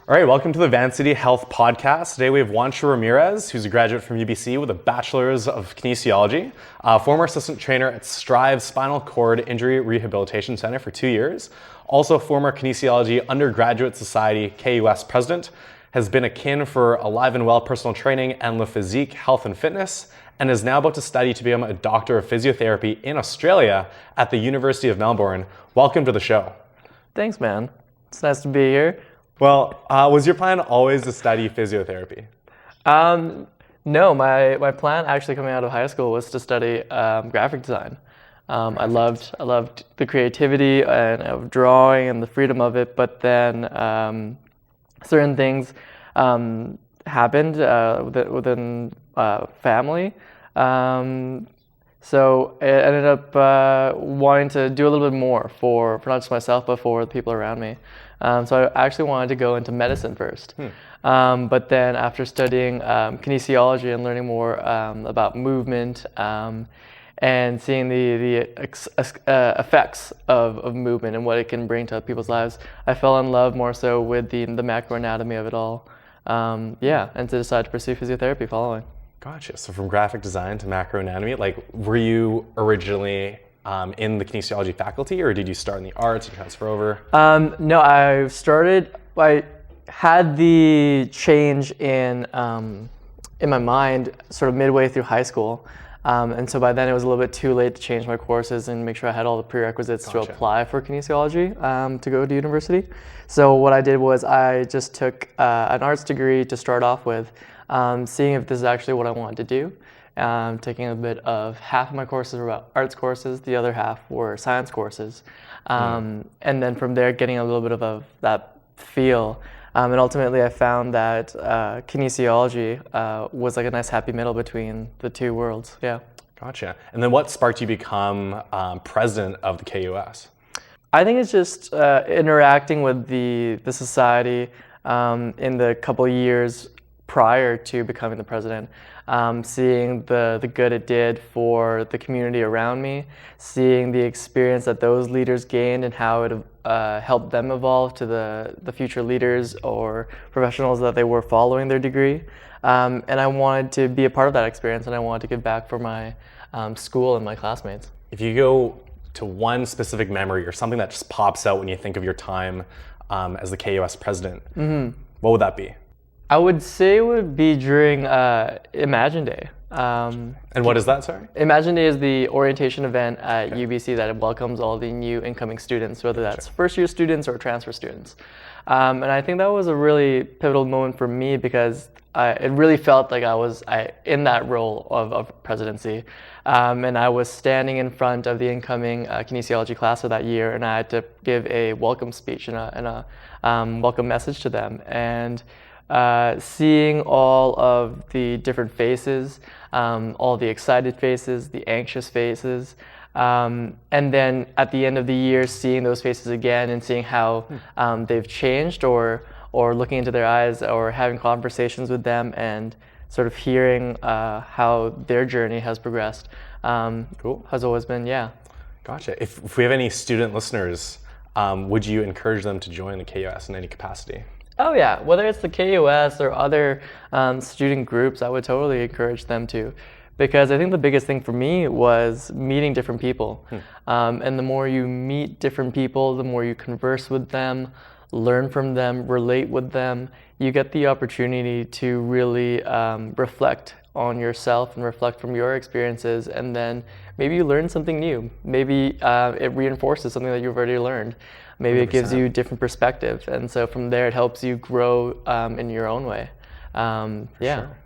All right, welcome to the Van City Health Podcast. Today we have Juancho Ramirez, who's a graduate from UBC with a Bachelor's of Kinesiology, former assistant trainer at Strive Spinal Cord Injury Rehabilitation Center for 2 years, also former Kinesiology Undergraduate Society KUS president, has been a kin for Alive and Well personal training and Le Physique health and fitness, and is now about to study to become a Doctor of Physiotherapy in Australia at the University of Melbourne. Welcome to the show. Thanks, man. It's nice to be here. Well, was your plan always to study physiotherapy? No, my plan actually coming out of high school was to study graphic design. I loved the creativity and of drawing and the freedom of it, but then certain things happened within family. So I ended up wanting to do a little bit more for not just myself, but for the people around me. So I actually wanted to go into medicine first. But then after studying kinesiology and learning more about movement and seeing the effects of movement and what it can bring to people's lives, I fell in love more so with the macroanatomy of it all. And to decide to pursue physiotherapy following. Gotcha. So from graphic design to macroanatomy, were you originally in the kinesiology faculty, or did you start in the arts and transfer over? No, I had the change in my mind sort of midway through high school. And so by then it was a little bit too late to change my courses and make sure I had all the prerequisites to apply for kinesiology to go to university. So what I did was I just took an arts degree to start off with, seeing if this is actually what I wanted to do. Taking a bit of half of my courses were about arts courses, the other half were science courses. And then from there getting a little bit of that feel. And ultimately I found that kinesiology was like a nice happy middle between the two worlds, yeah. Gotcha. And then what sparked you to become president of the KUS? I think it's just interacting with the society in the couple of years prior to becoming the president, seeing the good it did for the community around me, seeing the experience that those leaders gained and how it helped them evolve to the future leaders or professionals that they were following their degree. And I wanted to be a part of that experience, and I wanted to give back for my school and my classmates. If you go to one specific memory or something that just pops out when you think of your time as the KUS president, what would that be? I would say it would be during Imagine Day. And what is that, sorry? Imagine Day is the orientation event at UBC that welcomes all the new incoming students, whether that's first-year students or transfer students. And I think that was a really pivotal moment for me because it really felt like I was in that role of presidency. And I was standing in front of the incoming kinesiology class of that year, and I had to give a welcome speech and a welcome message to them. And seeing all of the different faces, all the excited faces, the anxious faces, and then at the end of the year seeing those faces again and seeing how they've changed or looking into their eyes or having conversations with them and sort of hearing how their journey has progressed has always been, Gotcha. If we have any student listeners, would you encourage them to join the KUS in any capacity? Oh yeah, whether it's the KUS or other student groups, I would totally encourage them to, because I think the biggest thing for me was meeting different people. And the more you meet different people, the more you converse with them, learn from them, relate with them, you get the opportunity to really reflect on yourself and reflect from your experiences, and then maybe you learn something new. Maybe it reinforces something that you've already learned. Maybe 100%. It gives you a different perspective, and so from there it helps you grow in your own way. Sure.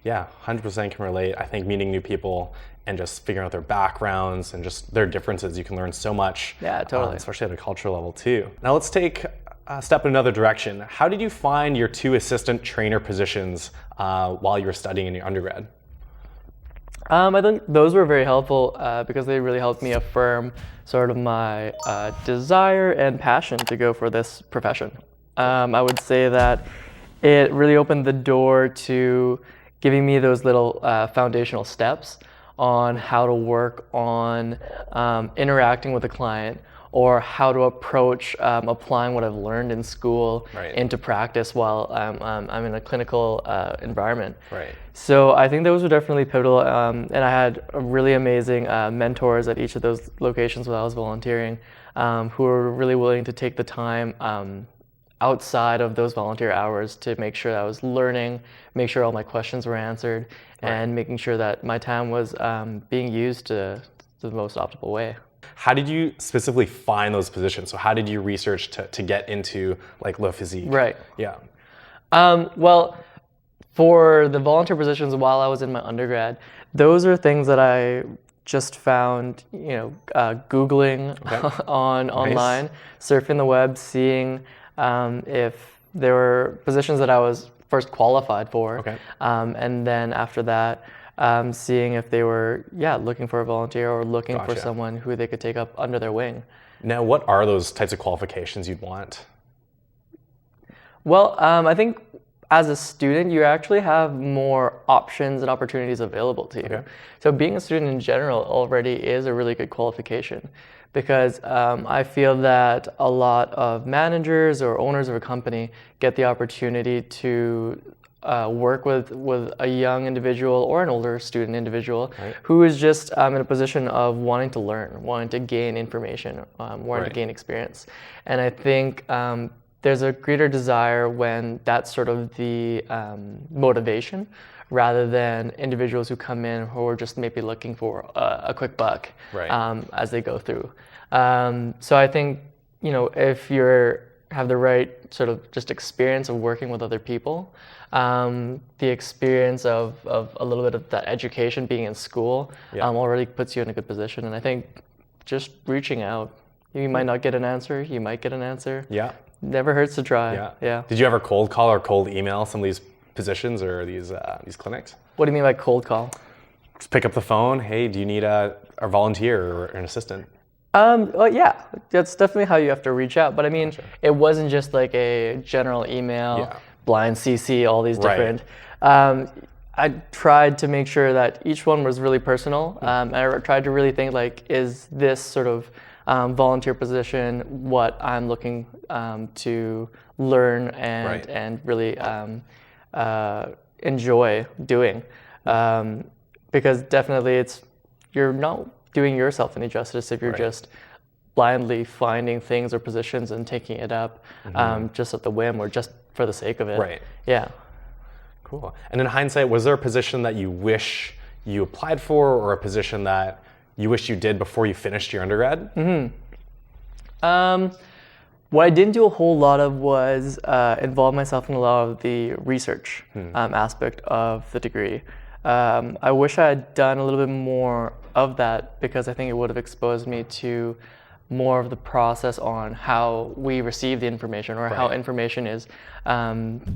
Yeah, 100% can relate. I think meeting new people and just figuring out their backgrounds and just their differences, you can learn so much. Yeah, totally. Especially at a cultural level too. Now let's take a step in another direction. How did you find your 2 assistant trainer positions while you were studying in your undergrad? I think those were very helpful because they really helped me affirm sort of my desire and passion to go for this profession. I would say that it really opened the door to giving me those little foundational steps on how to work on interacting with a client or how to approach applying what I've learned in school Right. into practice while I'm in a clinical environment. Right. So I think those were definitely pivotal, and I had really amazing mentors at each of those locations while I was volunteering, who were really willing to take the time outside of those volunteer hours to make sure that I was learning, make sure all my questions were answered, and making sure that my time was being used to the most optimal way. How did you specifically find those positions? So how did you research to get into like Le Physique? Right. Yeah. Well, for the volunteer positions while I was in my undergrad, those are things that I just found, Googling online, surfing the web, seeing if there were positions that I was first qualified for, and then after that, seeing if they were looking for a volunteer or looking for someone who they could take up under their wing. Now, what are those types of qualifications you'd want? Well, I think as a student, you actually have more options and opportunities available to you. So being a student in general already is a really good qualification, because I feel that a lot of managers or owners of a company get the opportunity to work with a young individual or an older student individual who is just in a position of wanting to learn, wanting to gain information, wanting to gain experience. And I think there's a greater desire when that's sort of the motivation, rather than individuals who come in who are just maybe looking for a quick buck as they go through. So I think, if you have the right sort of just experience of working with other people, the experience of a little bit of that education being in school already puts you in a good position. And I think just reaching out, you might not get an answer, you might get an answer. Yeah. Never hurts to try. Yeah. Did you ever cold call or cold email some of these positions or these clinics? What do you mean by cold call? Just pick up the phone. Hey, do you need a volunteer or an assistant? Well, yeah, that's definitely how you have to reach out. But I mean, it wasn't just like a general email, blind CC, all these different. I tried to make sure that each one was really personal. I tried to really think like, is this sort of volunteer position what I'm looking to learn and really enjoy doing? Because definitely you're not doing yourself any justice if you're just blindly finding things or positions and taking it up just at the whim or just for the sake of it. Right. Yeah. Cool. And in hindsight, was there a position that you wish you applied for, or a position that you wish you did before you finished your undergrad? What I didn't do a whole lot of was involve myself in a lot of the research aspect of the degree. I wish I had done a little bit more of that, because I think it would have exposed me to more of the process on how we receive the information, or how information is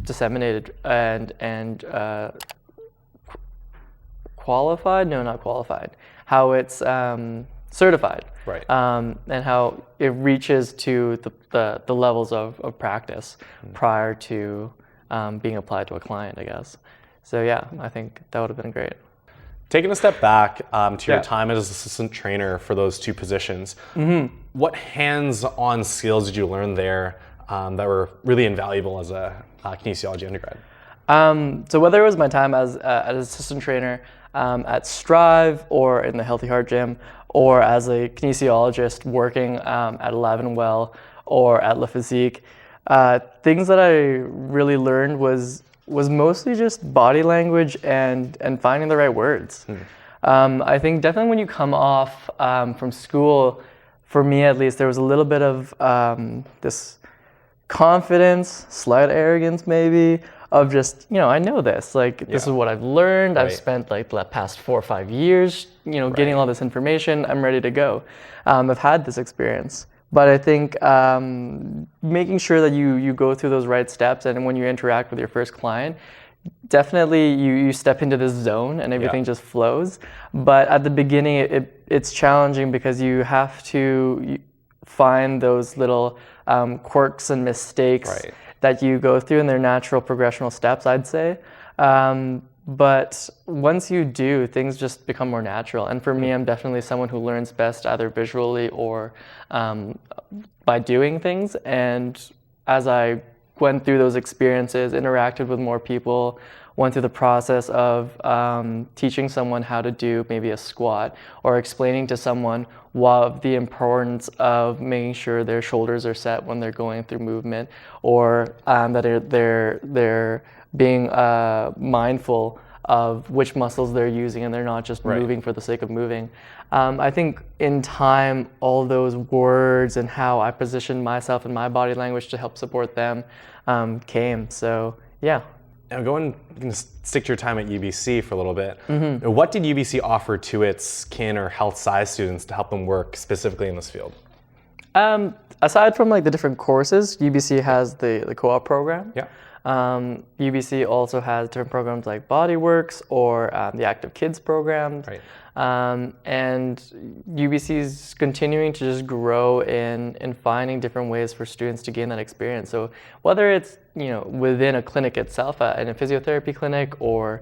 disseminated and qualified? No, not qualified. How it's certified, and how it reaches to the levels of practice prior to being applied to a client, I guess. So yeah, I think that would have been great. Taking a step back to your time as assistant trainer for those two positions, what hands-on skills did you learn there that were really invaluable as a kinesiology undergrad? So whether it was my time as an assistant trainer at Strive or in the Healthy Heart Gym, or as a kinesiologist working at Alive and Well or at Le Physique, things that I really learned was mostly just body language and finding the right words. I think definitely when you come off from school, for me at least, there was a little bit of this confidence, slight arrogance maybe, of just, I know this, like this is what I've learned. I've spent like the past 4 or 5 years, getting all this information. I'm ready to go. I've had this experience. But I think making sure that you go through those right steps, and when you interact with your first client, definitely you step into this zone and everything just flows. But at the beginning, it's challenging, because you have to find those little quirks and mistakes that you go through, and they're natural progressional steps, I'd say. But once you do, things just become more natural. And for me, I'm definitely someone who learns best either visually or by doing things. And as I went through those experiences, interacted with more people, went through the process of teaching someone how to do maybe a squat, or explaining to someone what the importance of making sure their shoulders are set when they're going through movement, or that they're being mindful of which muscles they're using and they're not just moving for the sake of moving. I think in time, all those words and how I positioned myself and my body language to help support them came. So yeah. Now you can stick to your time at UBC for a little bit. What did UBC offer to its kin or health science students to help them work specifically in this field? Aside from like the different courses, UBC has the co-op program. Yeah. UBC also has different programs like Bodyworks or the Active Kids programs. Right. And UBC is continuing to just grow in finding different ways for students to gain that experience. So whether it's within a clinic itself, in a physiotherapy clinic, or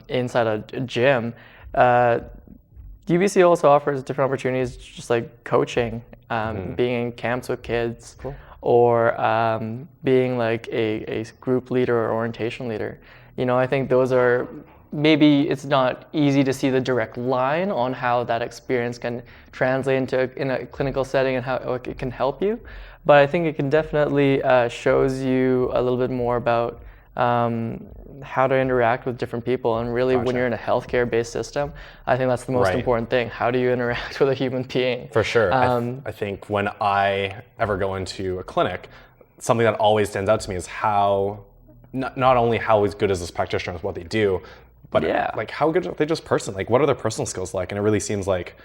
inside a gym, UBC also offers different opportunities, just like coaching, being in camps with kids. Cool. Or being like a group leader or orientation leader. I think those are, maybe it's not easy to see the direct line on how that experience can translate in a clinical setting and how it can help you. But I think it can definitely shows you a little bit more about how to interact with different people. And really, when you're in a healthcare-based system, I think that's the most important thing. How do you interact with a human being? For sure. I think when I ever go into a clinic, something that always stands out to me is how, not only how good is this practitioner with what they do, but like how good are they just person? Like what are their personal skills like? And it really seems like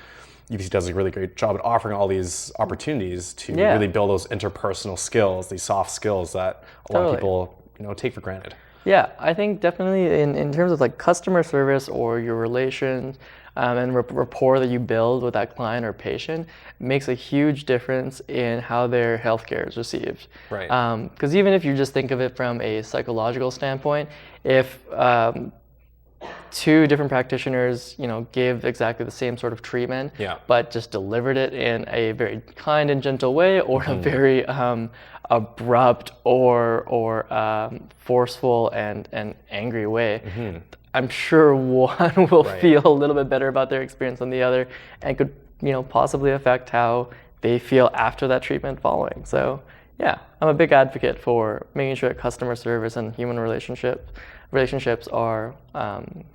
UBC does a really great job at offering all these opportunities to really build those interpersonal skills, these soft skills that a lot of people take for granted. Yeah, I think definitely in terms of like customer service or your relations and rapport that you build with that client or patient makes a huge difference in how their healthcare is received. Right. Because even if you just think of it from a psychological standpoint, if two different practitioners, give exactly the same sort of treatment, but just delivered it in a very kind and gentle way, or a very abrupt or forceful and angry way, I'm sure one will feel a little bit better about their experience than the other, and could possibly affect how they feel after that treatment following. So yeah, I'm a big advocate for making sure that customer service and human relationships are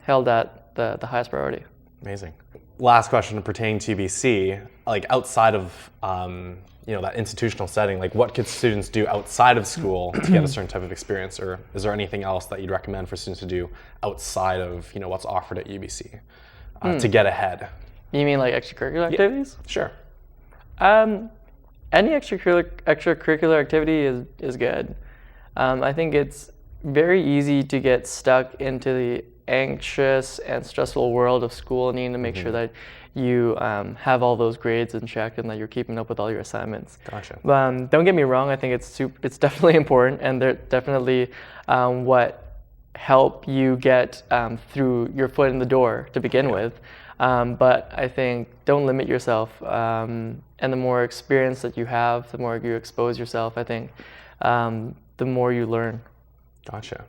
held at the highest priority. Amazing. Last question pertaining to UBC, like outside of that institutional setting, like what could students do outside of school to get a certain type of experience, or is there anything else that you'd recommend for students to do outside of what's offered at UBC to get ahead? You mean like extracurricular activities? Sure. Any extracurricular activity is good. I think it's very easy to get stuck into the anxious and stressful world of school, needing to make sure that you have all those grades in check and that you're keeping up with all your assignments. Gotcha. Don't get me wrong, I think it's definitely important, and they're definitely what help you get through your foot in the door to begin with. But I think don't limit yourself, and the more experience that you have, the more you expose yourself, I think the more you learn. Gotcha.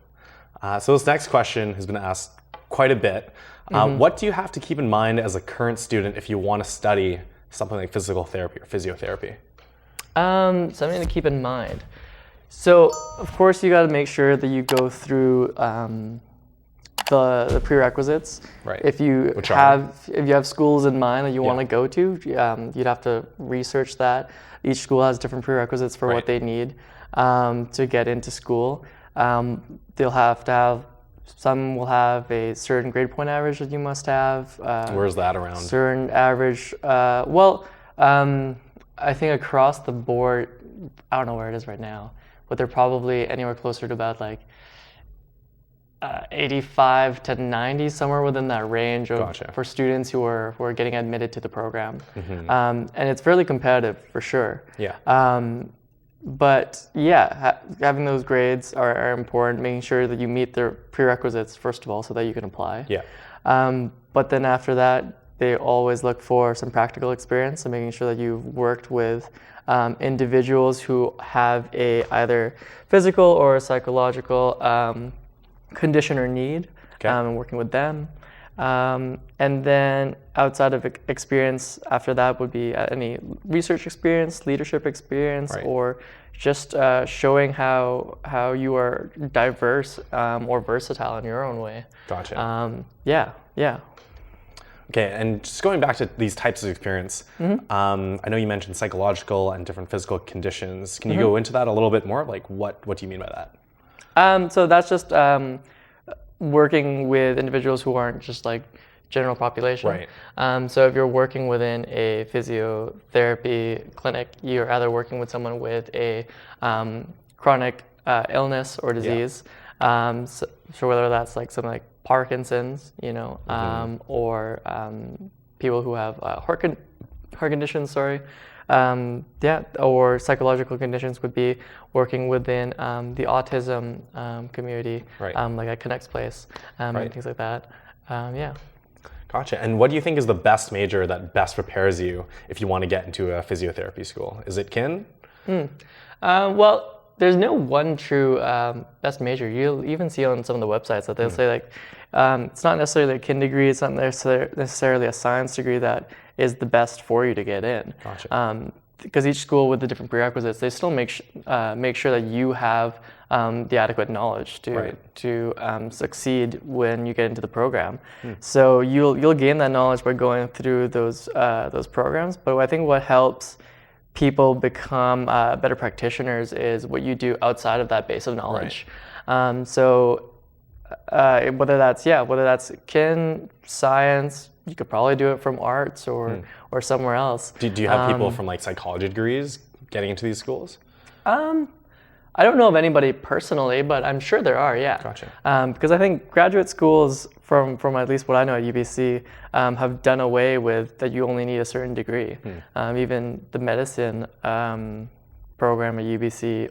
So this next question has been asked quite a bit. What do you have to keep in mind as a current student if you want to study something like physical therapy or physiotherapy? Something to keep in mind. So, of course, you got to make sure that you go through the prerequisites. Right. If you have schools in mind that you want to go to, you'd have to research that. Each school has different prerequisites for what they need to get into school. They'll have to have. Some will have a certain grade point average that you must have. Where's that around? Certain average. I think across the board, I don't know where it is right now, but they're probably anywhere closer to about like 85 to 90, somewhere within that range for students who are getting admitted to the program. And it's fairly competitive for sure. Yeah. But yeah, having those grades are important, making sure that you meet their prerequisites, first of all, so that you can apply. Yeah. But then after that, they always look for some practical experience and making sure that you've worked with individuals who have a either physical or psychological condition or need, and working with them. And then outside of experience after that would be any research experience, leadership experience, or just showing how you are diverse or versatile in your own way. Gotcha. Yeah. Okay, and just going back to these types of experience, I know you mentioned psychological and different physical conditions. Can you go into that a little bit more? Like, what do you mean by that? So that's just working with individuals who aren't just like general population. Right. So if you're working within a physiotherapy clinic, you're either working with someone with a chronic illness or disease. So whether that's like something like Parkinson's, or people who have heart conditions, or psychological conditions would be working within the autism community, like at Connect's Place, and things like that. Gotcha. And what do you think is the best major that best prepares you if you want to get into a physiotherapy school? Is it kin? Well, there's no one true best major. You'll even see on some of the websites that they'll say like, it's not necessarily a kin degree, it's not necessarily a science degree that is the best for you to get in. Gotcha. Because each school with the different prerequisites, they still make sure that you have the adequate knowledge to succeed when you get into the program. So you'll gain that knowledge by going through those programs. But I think what helps people become better practitioners is what you do outside of that base of knowledge. So whether that's kin, science, you could probably do it from arts or somewhere else. Do you have people from like psychology degrees getting into these schools? I don't know of anybody personally, but I'm sure there are, yeah. Gotcha. Because I think graduate schools, from at least what I know at UBC, have done away with that you only need a certain degree. Even the medicine program at UBC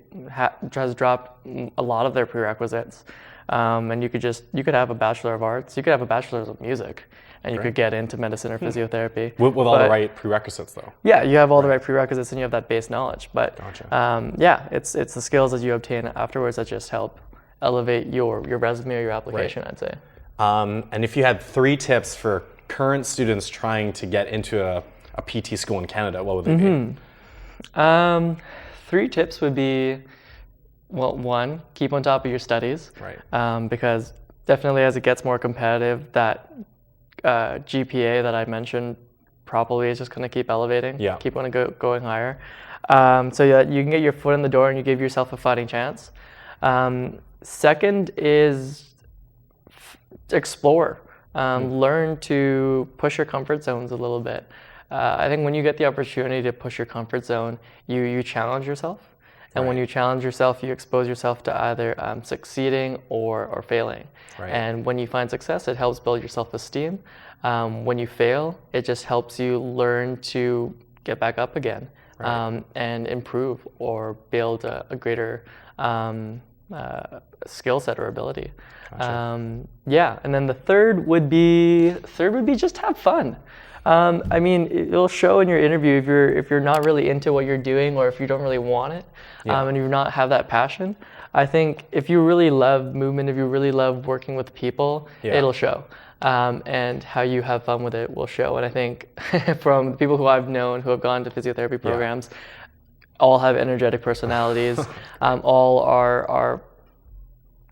has dropped a lot of their prerequisites. And you could have a Bachelor of Arts, you could have a Bachelor's of Music, and you could get into medicine or physiotherapy. With all the right prerequisites though. Yeah, you have all the right prerequisites and you have that base knowledge. But Gotcha. it's the skills that you obtain afterwards that just help elevate your resume or your application, I'd say. And if you had 3 tips for current students trying to get into a PT school in Canada, what would they be? 3 tips would be, well, 1, keep on top of your studies. Because definitely as it gets more competitive, that GPA that I mentioned probably is just going to keep elevating, keep on going higher. So that you can get your foot in the door and you give yourself a fighting chance. Second is explore. Learn to push your comfort zones a little bit. I think when you get the opportunity to push your comfort zone, you challenge yourself. And when you challenge yourself, you expose yourself to either succeeding or failing. And when you find success, it helps build your self-esteem. When you fail, it just helps you learn to get back up again and improve or build a greater skill set or ability. Gotcha. And then the third would be just have fun. I mean, it'll show in your interview if you're not really into what you're doing or if you don't really want it, and you not have that passion. I think if you really love movement, if you really love working with people, it'll show. And how you have fun with it will show. And I think from the people who I've known who have gone to physiotherapy programs, all have energetic personalities. All are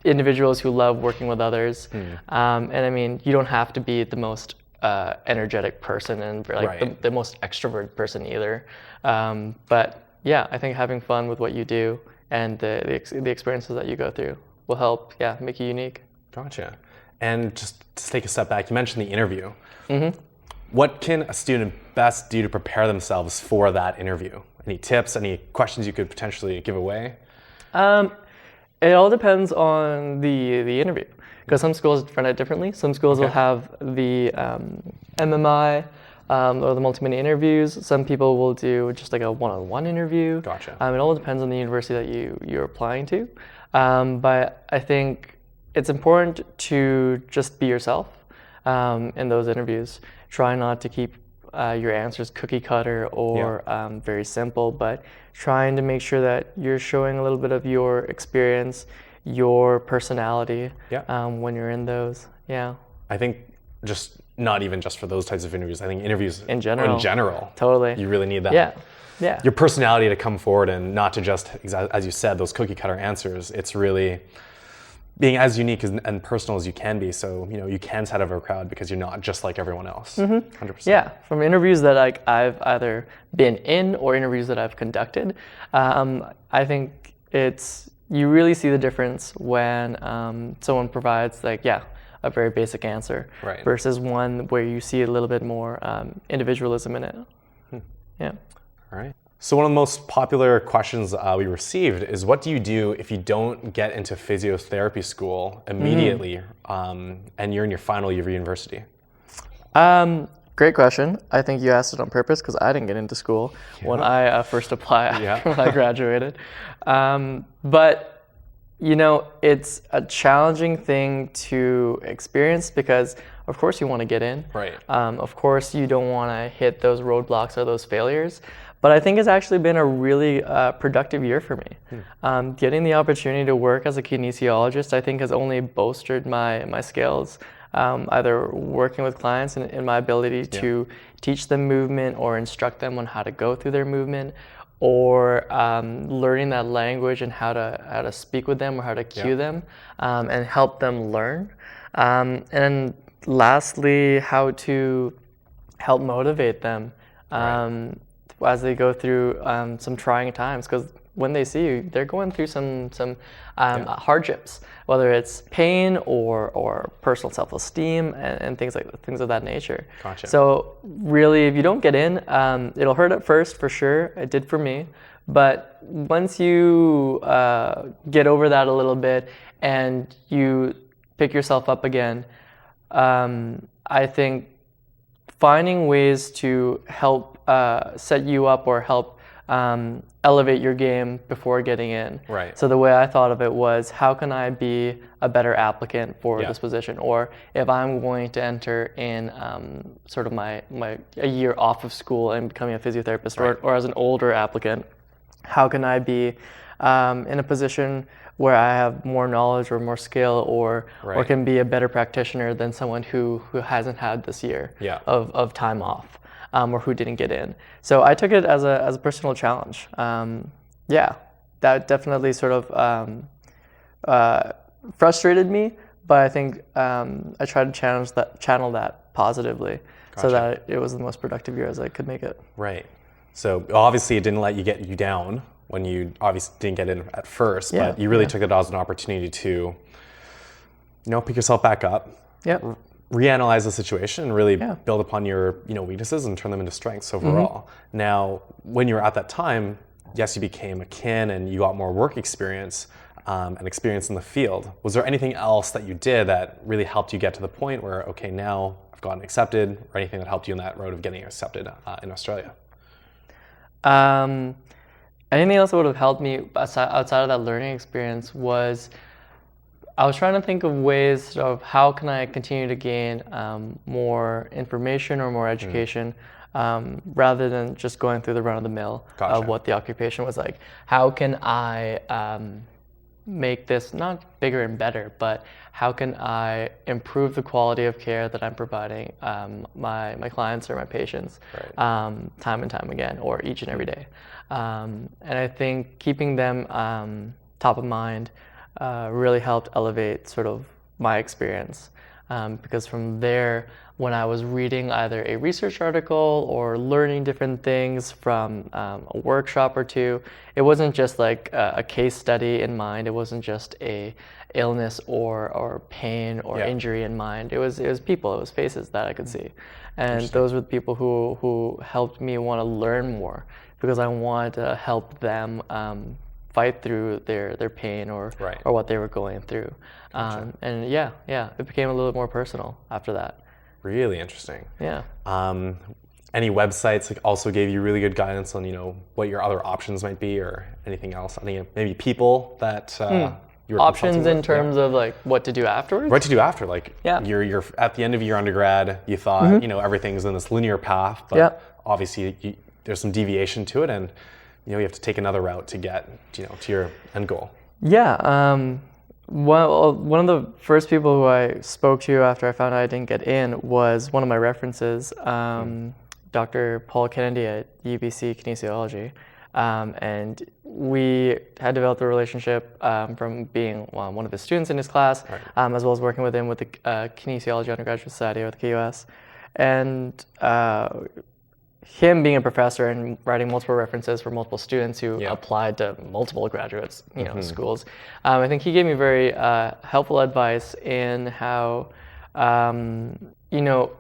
individuals who love working with others. And I mean, you don't have to be the most energetic person and like the most extroverted person either. But yeah, I think having fun with what you do and the experiences that you go through will help, make you unique. Gotcha. And just to take a step back, you mentioned the interview. What can a student best do to prepare themselves for that interview? Any tips, any questions you could potentially give away? It all depends on the interview, because some schools run it differently. Some schools will have the MMI, or the multi-minute interviews. Some people will do just like a one-on-one interview. Gotcha. It all depends on the university that you're applying to. But I think it's important to just be yourself in those interviews. Try not to keep your answers cookie cutter or very simple, but trying to make sure that you're showing a little bit of your experience, your personality when you're in those. Yeah. I think just not even just for those types of interviews. I think interviews in general. Totally. You really need that. Yeah. Your personality to come forward and not to just, as you said, those cookie cutter answers. It's really being as unique and personal as you can be, so you can set out of a crowd because you're not just like everyone else. 100%. Yeah, from interviews that I've either been in or interviews that I've conducted, I think you really see the difference when someone provides a very basic answer versus one where you see a little bit more individualism in it. Yeah. All right. So one of the most popular questions we received is, what do you do if you don't get into physiotherapy school immediately and you're in your final year of university? Great question. I think you asked it on purpose because I didn't get into school when I first applied when I graduated. But it's a challenging thing to experience because of course you want to get in. Right. Of course you don't want to hit those roadblocks or those failures. But I think it's actually been a really productive year for me. Getting the opportunity to work as a kinesiologist, I think, has only bolstered my skills, either working with clients and in my ability to teach them movement or instruct them on how to go through their movement, or learning that language and how to speak with them or how to cue them and help them learn. And lastly, how to help motivate them. As they go through some trying times, because when they see you, they're going through some hardships, whether it's pain or personal self-esteem and things of that nature. Gotcha. So really, if you don't get in, it'll hurt at first for sure. It did for me, but once you get over that a little bit and you pick yourself up again, I think finding ways to help set you up or help elevate your game before getting in. Right. So the way I thought of it was, how can I be a better applicant for this position? Or if I'm going to enter in sort of a year off of school and becoming a physiotherapist, or as an older applicant, how can I be in a position where I have more knowledge or more skill or can be a better practitioner than someone who hasn't had this year of time off or who didn't get in. So I took it as a personal challenge. That definitely sort of frustrated me, but I think I tried to channel that positively so that it was the most productive year as I could make it. Right. So obviously it didn't let you get you down when you obviously didn't get in at first, but you really took it as an opportunity to, pick yourself back up, reanalyze the situation, and really build upon your, weaknesses and turn them into strengths overall. Now, when you were at that time, yes, you became a kin and you got more work experience and experience in the field. Was there anything else that you did that really helped you get to the point where, okay, now I've gotten accepted, or anything that helped you in that road of getting accepted in Australia? Anything else that would have helped me outside of that learning experience was, I was trying to think of ways of how can I continue to gain more information or more education rather than just going through the run-of-the-mill of what the occupation was like. How can I make this not bigger and better, but how can I improve the quality of care that I'm providing my clients or my patients time and time again, or each and every day. And I think keeping them top of mind really helped elevate sort of my experience, because from there, when I was reading either a research article or learning different things from a workshop or two, it wasn't just like a case study in mind. It wasn't just a illness or pain or injury in mind. It was people, it was faces that I could see. And those were the people who helped me want to learn more, because I wanted to help them fight through their pain or what they were going through. And it became a little more personal after that. Really interesting. Yeah. any websites like also gave you really good guidance on what your other options might be or anything else? Any maybe people that you were Options consulting in with? terms of like what to do afterwards? What to do after? Like Yeah. you're at the end of your undergrad, you thought everything's in this linear path, but Yeah. obviously there's some deviation to it, and you have to take another route to get to your end goal. Yeah. One of the first people who I spoke to after I found out I didn't get in was one of my references, Dr. Paul Kennedy at UBC Kinesiology. And we had developed a relationship from being one of his students in his class, as well as working with him with the Kinesiology Undergraduate Society, or the KUS. And him being a professor and writing multiple references for multiple students who applied to multiple graduate schools, I think he gave me very helpful advice in how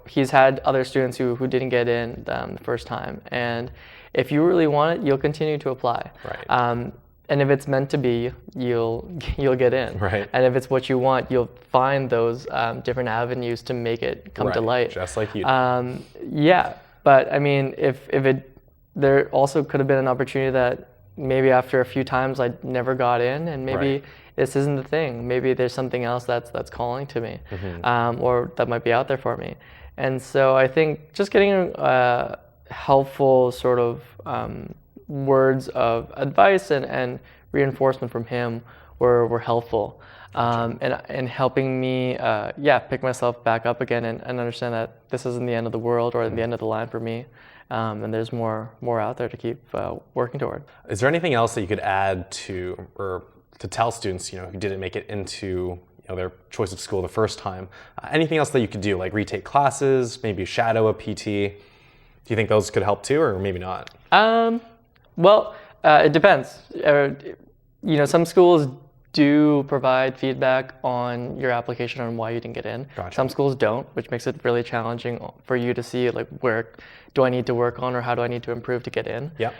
he's had other students who didn't get in the first time, and if you really want it, you'll continue to apply. Right. And if it's meant to be, you'll get in. Right. And if it's what you want, you'll find those different avenues to make it come to light. Just like you. Yeah. But I mean, there also could have been an opportunity that maybe after a few times I never got in, and maybe this isn't the thing. Maybe there's something else that's calling to me, or that might be out there for me. And so I think just getting helpful sort of words of advice and reinforcement from him were helpful. And helping me, pick myself back up again and understand that this isn't the end of the world or the end of the line for me, and there's more out there to keep working toward. Is there anything else that you could add to, or to tell students, who didn't make it into their choice of school the first time? Anything else that you could do, like retake classes, maybe shadow a PT? Do you think those could help too, or maybe not? Well, it depends. Some schools do provide feedback on your application on why you didn't get in. Gotcha. Some schools don't, which makes it really challenging for you to see like where do I need to work on or how do I need to improve to get in. Yeah.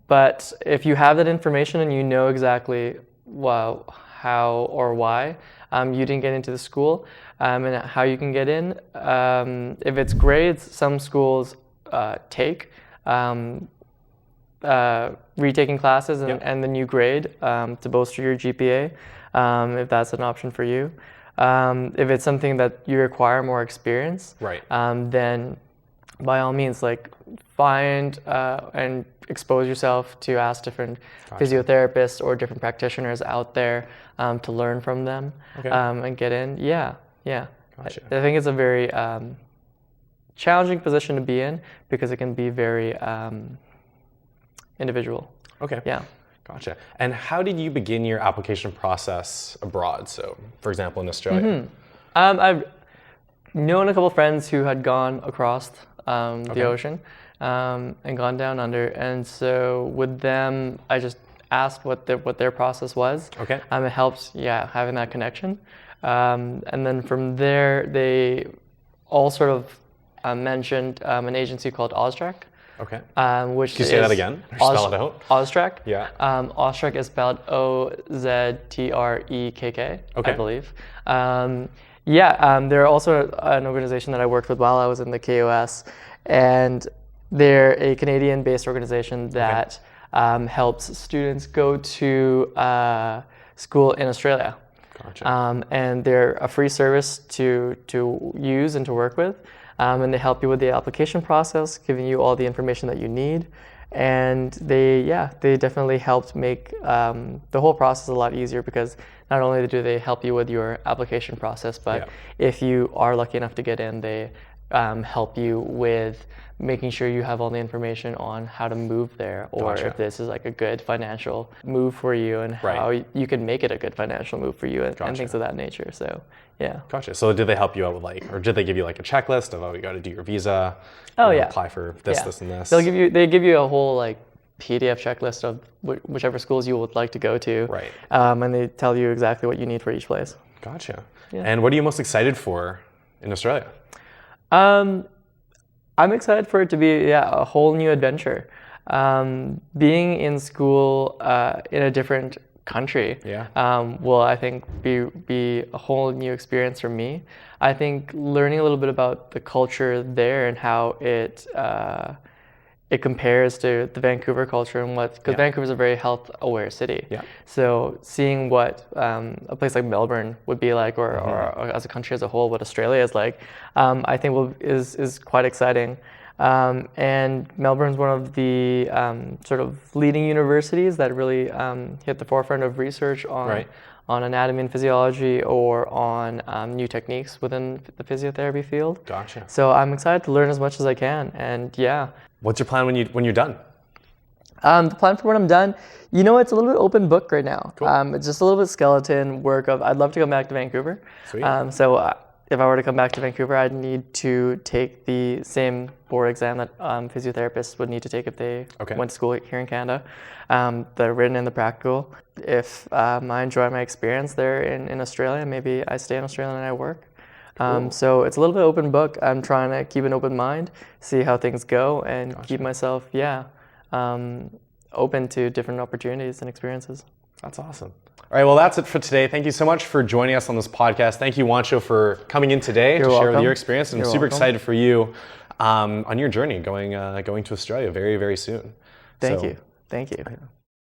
But if you have that information and you know exactly how or why you didn't get into the school and how you can get in, if it's grades, some schools take retaking classes and the new grade to bolster your GPA, if that's an option for you. If it's something that you require more experience, then by all means, like find and expose yourself to ask different physiotherapists or different practitioners out there to learn from them and get in. Yeah. Gotcha. I think it's a very challenging position to be in because it can be very individual. Okay. Yeah. Gotcha. And how did you begin your application process abroad? So, for example, in Australia. I've known a couple of friends who had gone across the ocean and gone down under, and so with them, I just asked what their process was. Okay. It helps, having that connection, and then from there, they all sort of mentioned an agency called Oztrack. Okay. Which Can you say that again? Or spell it out? Oztrack. Yeah. Oztrack is spelled Oztrekk, Okay. I believe. They're also an organization that I worked with while I was in the KUS, and they're a Canadian-based organization that helps students go to school in Australia. Gotcha. And they're a free service to use and to work with. And they help you with the application process, giving you all the information that you need. And they definitely helped make the whole process a lot easier because not only do they help you with your application process, but if you are lucky enough to get in, they help you with making sure you have all the information on how to move there, or if this is like a good financial move for you and how you can make it a good financial move for you and things of that nature. So, yeah. Gotcha. So did they help you out with or did they give you like a checklist of, you got to do your visa, apply for this, this, and this? They give you a whole like PDF checklist of whichever schools you would like to go to. Right. And they tell you exactly what you need for each place. Gotcha. Yeah. And what are you most excited for in Australia? I'm excited for it to be a whole new adventure. Being in school in a different country, Yeah. will, I think, be a whole new experience for me. I think learning a little bit about the culture there and how it compares to the Vancouver culture and because Vancouver is a very health aware city. Yeah. So seeing what a place like Melbourne would be like, or as a country as a whole, what Australia is like, I think is quite exciting. And Melbourne's one of the sort of leading universities that really hit the forefront of research on anatomy and physiology, or on new techniques within the physiotherapy field. Gotcha. So I'm excited to learn as much as I can, and yeah. What's your plan when you're done? The plan for when I'm done, it's a little bit open book right now. Cool. It's just a little bit skeleton work of, I'd love to come back to Vancouver. Sweet. So if I were to come back to Vancouver, I'd need to take the same board exam that physiotherapists would need to take if they went to school here in Canada, the written and the practical. If I enjoy my experience there in Australia, maybe I stay in Australia and I work. Cool. So it's a little bit open book. I'm trying to keep an open mind, see how things go, and keep myself, open to different opportunities and experiences. That's awesome. All right, well, that's it for today. Thank you so much for joining us on this podcast. Thank you, Juancho, for coming in today to share with your experience. And I'm super excited for you on your journey going to Australia very, very soon. Thank you.